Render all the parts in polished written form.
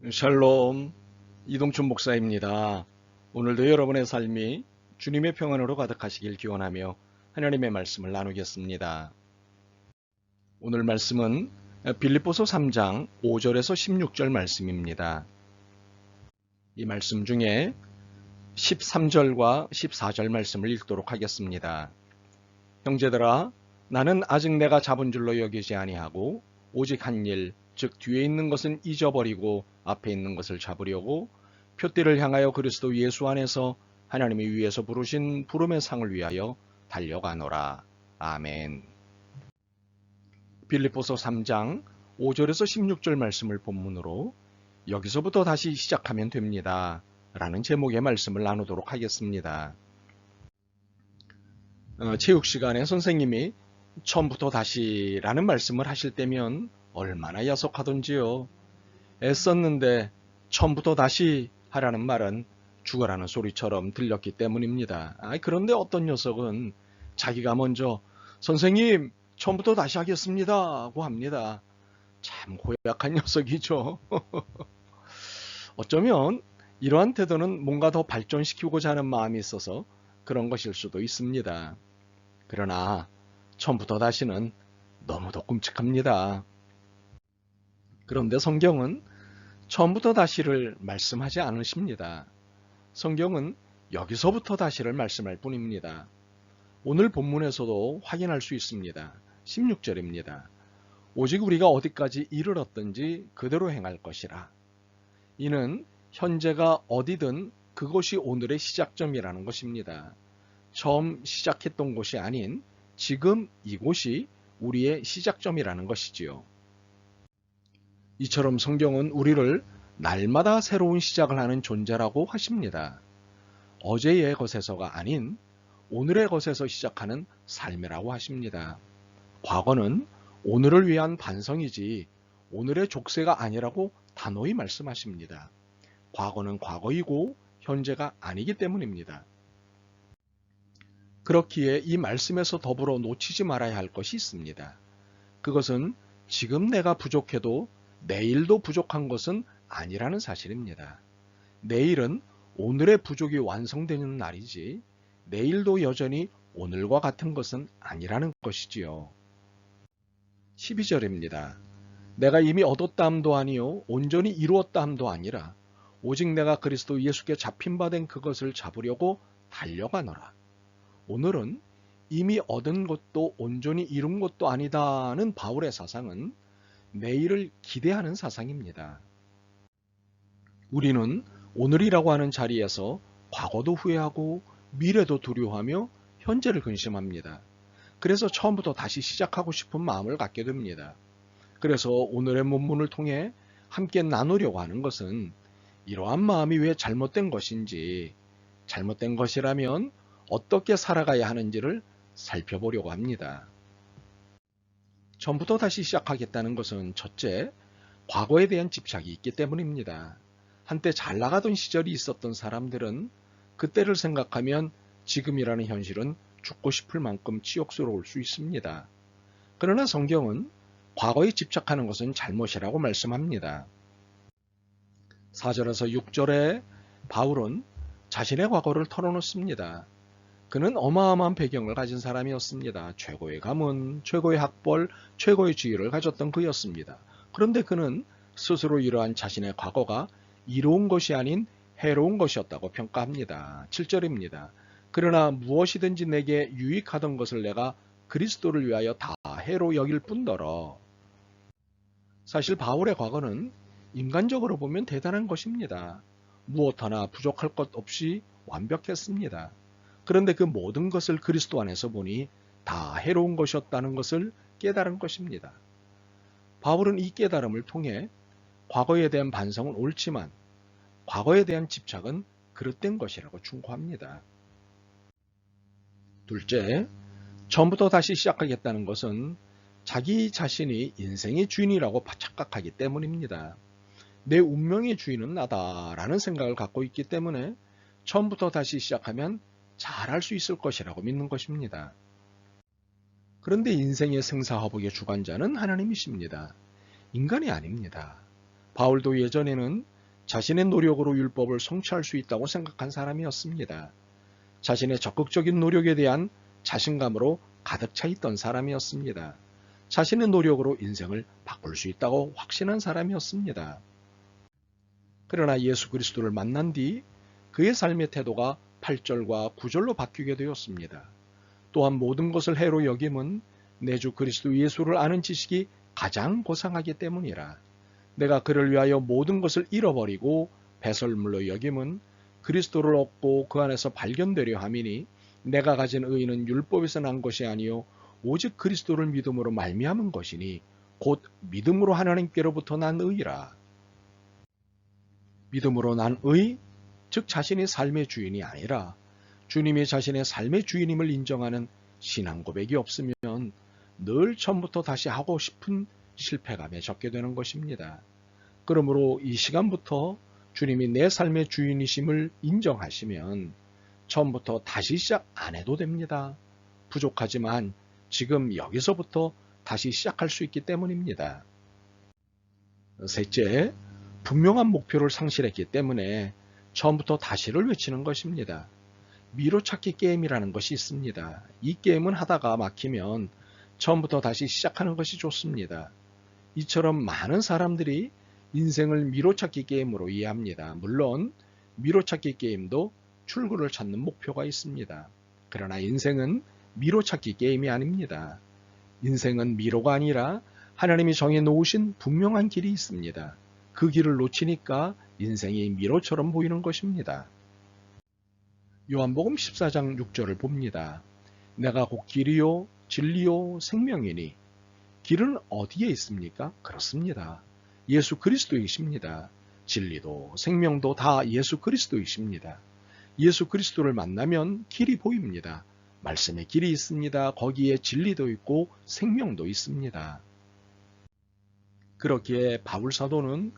샬롬, 이동춘 목사입니다. 오늘도 여러분의 삶이 주님의 평안으로 가득하시길 기원하며 하나님의 말씀을 나누겠습니다. 오늘 말씀은 빌립보서 3장 5절에서 16절 말씀입니다. 이 말씀 중에 13절과 14절 말씀을 읽도록 하겠습니다. 형제들아, 나는 아직 내가 잡은 줄로 여기지 아니하고 오직 한 일, 즉 뒤에 있는 것은 잊어버리고 앞에 있는 것을 잡으려고 표대를 향하여 그리스도 예수 안에서 하나님이 위에서 부르신 부름의 상을 위하여 달려가노라. 아멘. 빌립보서 3장 5절에서 16절 말씀을 본문으로 여기서부터 다시 시작하면 됩니다. 라는 제목의 말씀을 나누도록 하겠습니다. 체육 시간에 선생님이 처음부터 다시라는 말씀을 하실 때면 얼마나 야속하던지요. 애썼는데 처음부터 다시 하라는 말은 죽어라는 소리처럼 들렸기 때문입니다. 그런데 어떤 녀석은 자기가 먼저 선생님 처음부터 다시 하겠습니다 하고 합니다. 참 고약한 녀석이죠. 어쩌면 이러한 태도는 뭔가 더 발전시키고자 하는 마음이 있어서 그런 것일 수도 있습니다. 그러나 처음부터 다시는 너무도 끔찍합니다. 그런데 성경은 처음부터 다시를 말씀하지 않으십니다. 성경은 여기서부터 다시를 말씀할 뿐입니다. 오늘 본문에서도 확인할 수 있습니다. 16절입니다. 오직 우리가 어디까지 이르렀든지 그대로 행할 것이라. 이는 현재가 어디든 그것이 오늘의 시작점이라는 것입니다. 처음 시작했던 곳이 아닌 지금 이곳이 우리의 시작점이라는 것이지요. 이처럼 성경은 우리를 날마다 새로운 시작을 하는 존재라고 하십니다. 어제의 것에서가 아닌 오늘의 것에서 시작하는 삶이라고 하십니다. 과거는 오늘을 위한 반성이지 오늘의 족쇄가 아니라고 단호히 말씀하십니다. 과거는 과거이고 현재가 아니기 때문입니다. 그렇기에 이 말씀에서 더불어 놓치지 말아야 할 것이 있습니다. 그것은 지금 내가 부족해도 내일도 부족한 것은 아니라는 사실입니다. 내일은 오늘의 부족이 완성되는 날이지 내일도 여전히 오늘과 같은 것은 아니라는 것이지요. 12절입니다. 내가 이미 얻었다 함도 아니요 온전히 이루었다 함도 아니라 오직 내가 그리스도 예수께 잡힌 바 된 그것을 잡으려고 달려가노라. 오늘은 이미 얻은 것도 온전히 이룬 것도 아니다는 바울의 사상은 내일을 기대하는 사상입니다. 우리는 오늘이라고 하는 자리에서 과거도 후회하고 미래도 두려워하며 현재를 근심합니다. 그래서 처음부터 다시 시작하고 싶은 마음을 갖게 됩니다. 그래서 오늘의 본문을 통해 함께 나누려고 하는 것은 이러한 마음이 왜 잘못된 것인지, 잘못된 것이라면 어떻게 살아가야 하는지를 살펴보려고 합니다. 처음부터 다시 시작하겠다는 것은 첫째, 과거에 대한 집착이 있기 때문입니다. 한때 잘 나가던 시절이 있었던 사람들은 그때를 생각하면 지금이라는 현실은 죽고 싶을 만큼 치욕스러울 수 있습니다. 그러나 성경은 과거에 집착하는 것은 잘못이라고 말씀합니다. 4절에서 6절에 바울은 자신의 과거를 털어놓습니다. 그는 어마어마한 배경을 가진 사람이었습니다. 최고의 가문, 최고의 학벌, 최고의 지위를 가졌던 그였습니다. 그런데 그는 스스로 이러한 자신의 과거가 이로운 것이 아닌 해로운 것이었다고 평가합니다. 7절입니다. 그러나 무엇이든지 내게 유익하던 것을 내가 그리스도를 위하여 다 해로 여길 뿐더러. 사실 바울의 과거는 인간적으로 보면 대단한 것입니다. 무엇 하나 부족할 것 없이 완벽했습니다. 그런데 그 모든 것을 그리스도 안에서 보니 다 해로운 것이었다는 것을 깨달은 것입니다. 바울은 이 깨달음을 통해 과거에 대한 반성은 옳지만 과거에 대한 집착은 그릇된 것이라고 충고합니다. 둘째, 처음부터 다시 시작하겠다는 것은 자기 자신이 인생의 주인이라고 착각하기 때문입니다. 내 운명의 주인은 나다라는 생각을 갖고 있기 때문에 처음부터 다시 시작하면 잘할 수 있을 것이라고 믿는 것입니다. 그런데 인생의 생사화복의 주관자는 하나님이십니다. 인간이 아닙니다. 바울도 예전에는 자신의 노력으로 율법을 성취할 수 있다고 생각한 사람이었습니다. 자신의 적극적인 노력에 대한 자신감으로 가득 차 있던 사람이었습니다. 자신의 노력으로 인생을 바꿀 수 있다고 확신한 사람이었습니다. 그러나 예수 그리스도를 만난 뒤 그의 삶의 태도가 8절과 9절로 바뀌게 되었습니다. 또한 모든 것을 해로 여김은 내 주 그리스도 예수를 아는 지식이 가장 고상하기 때문이라. 내가 그를 위하여 모든 것을 잃어버리고 배설물로 여김은 그리스도를 얻고 그 안에서 발견되려 함이니 내가 가진 의는 율법에서 난 것이 아니요 오직 그리스도를 믿음으로 말미암은 것이니 곧 믿음으로 하나님께로부터 난 의라. 믿음으로 난 의, 즉 자신이 삶의 주인이 아니라 주님이 자신의 삶의 주인임을 인정하는 신앙 고백이 없으면 늘 처음부터 다시 하고 싶은 실패감에 젖게 되는 것입니다. 그러므로 이 시간부터 주님이 내 삶의 주인이심을 인정하시면 처음부터 다시 시작 안 해도 됩니다. 부족하지만 지금 여기서부터 다시 시작할 수 있기 때문입니다. 셋째, 분명한 목표를 상실했기 때문에 처음부터 다시를 외치는 것입니다. 미로찾기 게임이라는 것이 있습니다. 이 게임은 하다가 막히면 처음부터 다시 시작하는 것이 좋습니다. 이처럼 많은 사람들이 인생을 미로찾기 게임으로 이해합니다. 물론 미로찾기 게임도 출구를 찾는 목표가 있습니다. 그러나 인생은 미로찾기 게임이 아닙니다. 인생은 미로가 아니라 하나님이 정해놓으신 분명한 길이 있습니다. 그 길을 놓치니까 인생이 미로처럼 보이는 것입니다. 요한복음 14장 6절을 봅니다. 내가 곧 길이요 진리요 생명이니 길은 어디에 있습니까? 그렇습니다. 예수 그리스도이십니다. 진리도 생명도 다 예수 그리스도이십니다. 예수 그리스도를 만나면 길이 보입니다. 말씀의 길이 있습니다. 거기에 진리도 있고 생명도 있습니다. 그렇기에 바울 사도는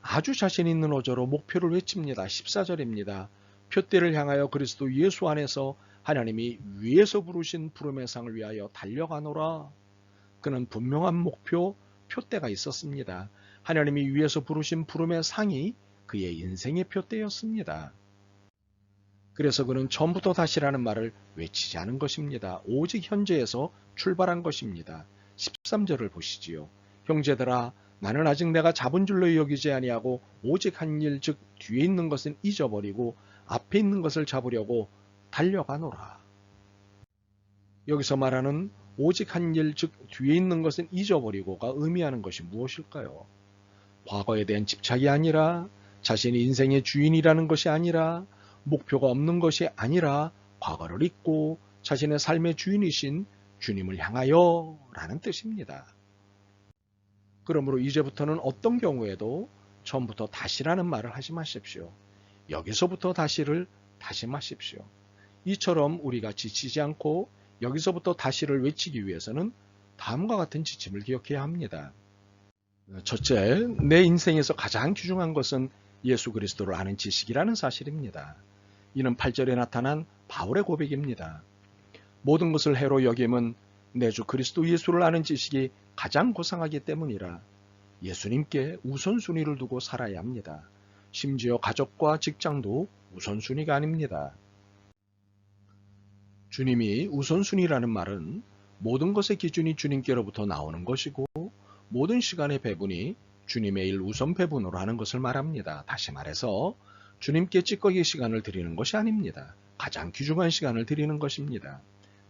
아주 자신 있는 어조로 목표를 외칩니다. 14절입니다. 표대를 향하여 그리스도 예수 안에서 하나님이 위에서 부르신 부름의 상을 위하여 달려가노라. 그는 분명한 목표, 표대가 있었습니다. 하나님이 위에서 부르신 부름의 상이 그의 인생의 표대였습니다. 그래서 그는 처음부터 다시라는 말을 외치지 않은 것입니다. 오직 현재에서 출발한 것입니다. 13절을 보시지요. 형제들아, 나는 아직 내가 잡은 줄로 여기지 아니하고 오직 한 일, 즉 뒤에 있는 것은 잊어버리고 앞에 있는 것을 잡으려고 달려가노라. 여기서 말하는 오직 한 일, 즉 뒤에 있는 것은 잊어버리고가 의미하는 것이 무엇일까요? 과거에 대한 집착이 아니라, 자신이 인생의 주인이라는 것이 아니라, 목표가 없는 것이 아니라 과거를 잊고 자신의 삶의 주인이신 주님을 향하여 라는 뜻입니다. 그러므로 이제부터는 어떤 경우에도 처음부터 다시라는 말을 하지 마십시오. 여기서부터 다시를 다짐하십시오. 이처럼 우리가 지치지 않고 여기서부터 다시를 외치기 위해서는 다음과 같은 지침을 기억해야 합니다. 첫째, 내 인생에서 가장 귀중한 것은 예수 그리스도를 아는 지식이라는 사실입니다. 이는 8절에 나타난 바울의 고백입니다. 모든 것을 해로 여김은 내 주 그리스도 예수를 아는 지식이 가장 고상하기 때문이라. 예수님께 우선순위를 두고 살아야 합니다. 심지어 가족과 직장도 우선순위가 아닙니다. 주님이 우선순위라는 말은 모든 것의 기준이 주님께로부터 나오는 것이고 모든 시간의 배분이 주님의 일 우선 배분으로 하는 것을 말합니다. 다시 말해서 주님께 찌꺼기 시간을 드리는 것이 아닙니다. 가장 귀중한 시간을 드리는 것입니다.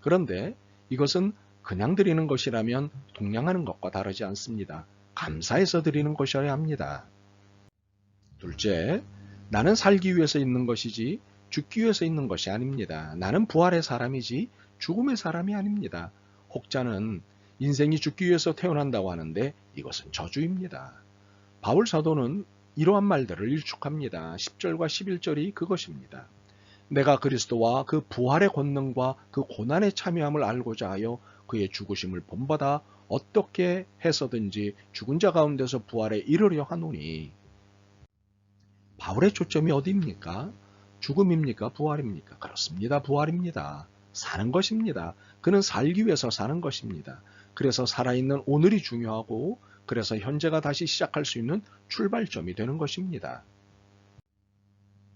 그런데 이것은 그냥 드리는 것이라면 동냥하는 것과 다르지 않습니다. 감사해서 드리는 것이어야 합니다. 둘째, 나는 살기 위해서 있는 것이지 죽기 위해서 있는 것이 아닙니다. 나는 부활의 사람이지 죽음의 사람이 아닙니다. 혹자는 인생이 죽기 위해서 태어난다고 하는데 이것은 저주입니다. 바울 사도는 이러한 말들을 일축합니다. 10절과 11절이 그것입니다. 내가 그리스도와 그 부활의 권능과 그 고난에 참여함을 알고자 하여 그의 죽으심을 본받아 어떻게 해서든지 죽은 자 가운데서 부활에 이르려 하노니. 바울의 초점이 어디입니까? 죽음입니까? 부활입니까? 그렇습니다. 부활입니다. 사는 것입니다. 그는 살기 위해서 사는 것입니다. 그래서 살아있는 오늘이 중요하고 그래서 현재가 다시 시작할 수 있는 출발점이 되는 것입니다.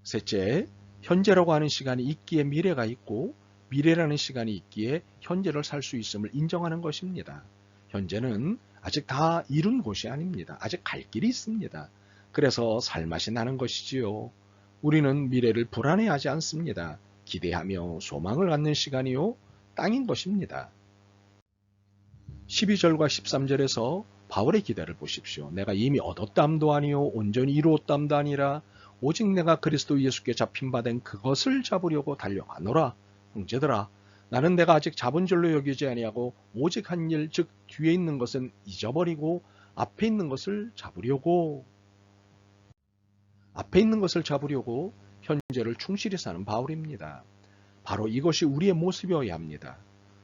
셋째, 현재라고 하는 시간이 있기에 미래가 있고 미래라는 시간이 있기에 현재를 살 수 있음을 인정하는 것입니다. 현재는 아직 다 이룬 곳이 아닙니다. 아직 갈 길이 있습니다. 그래서 살맛이 나는 것이지요. 우리는 미래를 불안해하지 않습니다. 기대하며 소망을 갖는 시간이요, 땅인 것입니다. 12절과 13절에서 바울의 기대를 보십시오. 내가 이미 얻었담도 아니요 온전히 이루었담도 아니라 오직 내가 그리스도 예수께 잡힌 바 된 그것을 잡으려고 달려가노라. 형제들아, 나는 내가 아직 잡은 줄로 여기지 아니하고 오직 한 일, 즉 뒤에 있는 것은 잊어버리고 앞에 있는 것을 잡으려고 현재를 충실히 사는 바울입니다. 바로 이것이 우리의 모습이어야 합니다.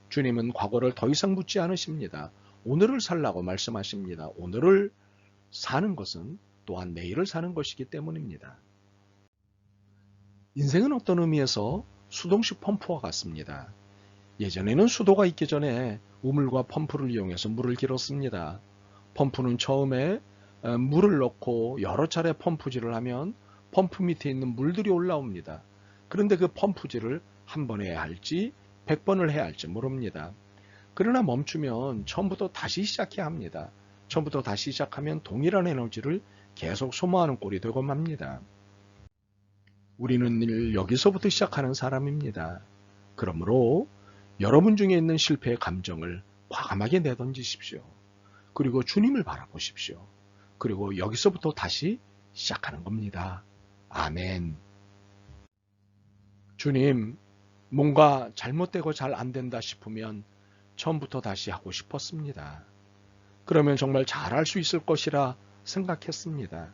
주님은 과거를 더 이상 묻지 않으십니다. 오늘을 살라고 말씀하십니다. 오늘을 사는 것은 또한 내일을 사는 것이기 때문입니다. 인생은 어떤 의미에서 수동식 펌프와 같습니다. 예전에는 수도가 있기 전에 우물과 펌프를 이용해서 물을 길었습니다. 펌프는 처음에 물을 넣고 여러 차례 펌프질을 하면 펌프 밑에 있는 물들이 올라옵니다. 그런데 그 펌프질을 한 번 해야 할지 100번을 해야 할지 모릅니다. 그러나 멈추면 처음부터 다시 시작해야 합니다. 처음부터 다시 시작하면 동일한 에너지를 계속 소모하는 꼴이 되고 맙니다. 우리는 늘 여기서부터 시작하는 사람입니다. 그러므로 여러분 중에 있는 실패의 감정을 과감하게 내던지십시오. 그리고 주님을 바라보십시오. 그리고 여기서부터 다시 시작하는 겁니다. 아멘. 주님, 뭔가 잘못되고 잘 안 된다 싶으면 처음부터 다시 하고 싶었습니다. 그러면 정말 잘할 수 있을 것이라 생각했습니다.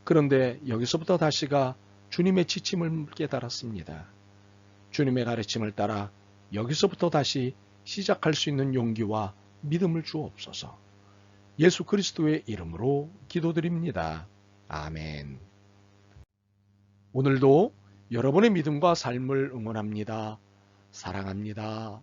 그런데 여기서부터 다시가 주님의 지침을 깨달았습니다. 주님의 가르침을 따라 여기서부터 다시 시작할 수 있는 용기와 믿음을 주옵소서. 예수 그리스도의 이름으로 기도드립니다. 아멘. 오늘도 여러분의 믿음과 삶을 응원합니다. 사랑합니다.